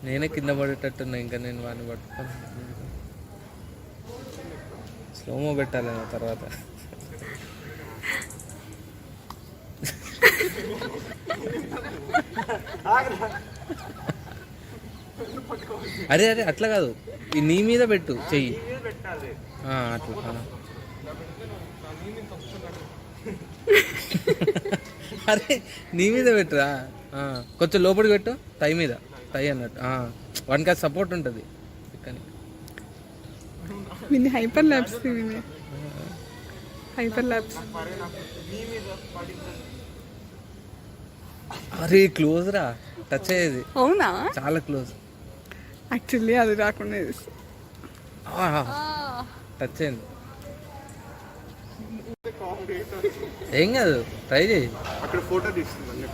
నేనే కింద పడేటట్టున్నా, ఇంకా నేను వాడిని పట్టుకొని స్లోమో పెట్టాలి తర్వాత. అరే అరే అట్లా కాదు, నీ మీద పెట్టు చెయ్యి అట్లా. అరే నీ మీద పెట్టురా, కొంచెం లోపలికి పెట్టు, టై మీద, టై అన్నట్టు వానికి అది సపోర్ట్ ఉంటుంది. Hyper labs, hyper labs. అరే క్లోజ్ రా, టచ్ అయ్యేది. అవునా? చాలా క్లోజ్. యాక్చువల్లీ అది రాకుండా టచ్ అయింది. ఏం కాదు, ట్రై చేయి. అక్కడ ఫోటో తీస్తుంది.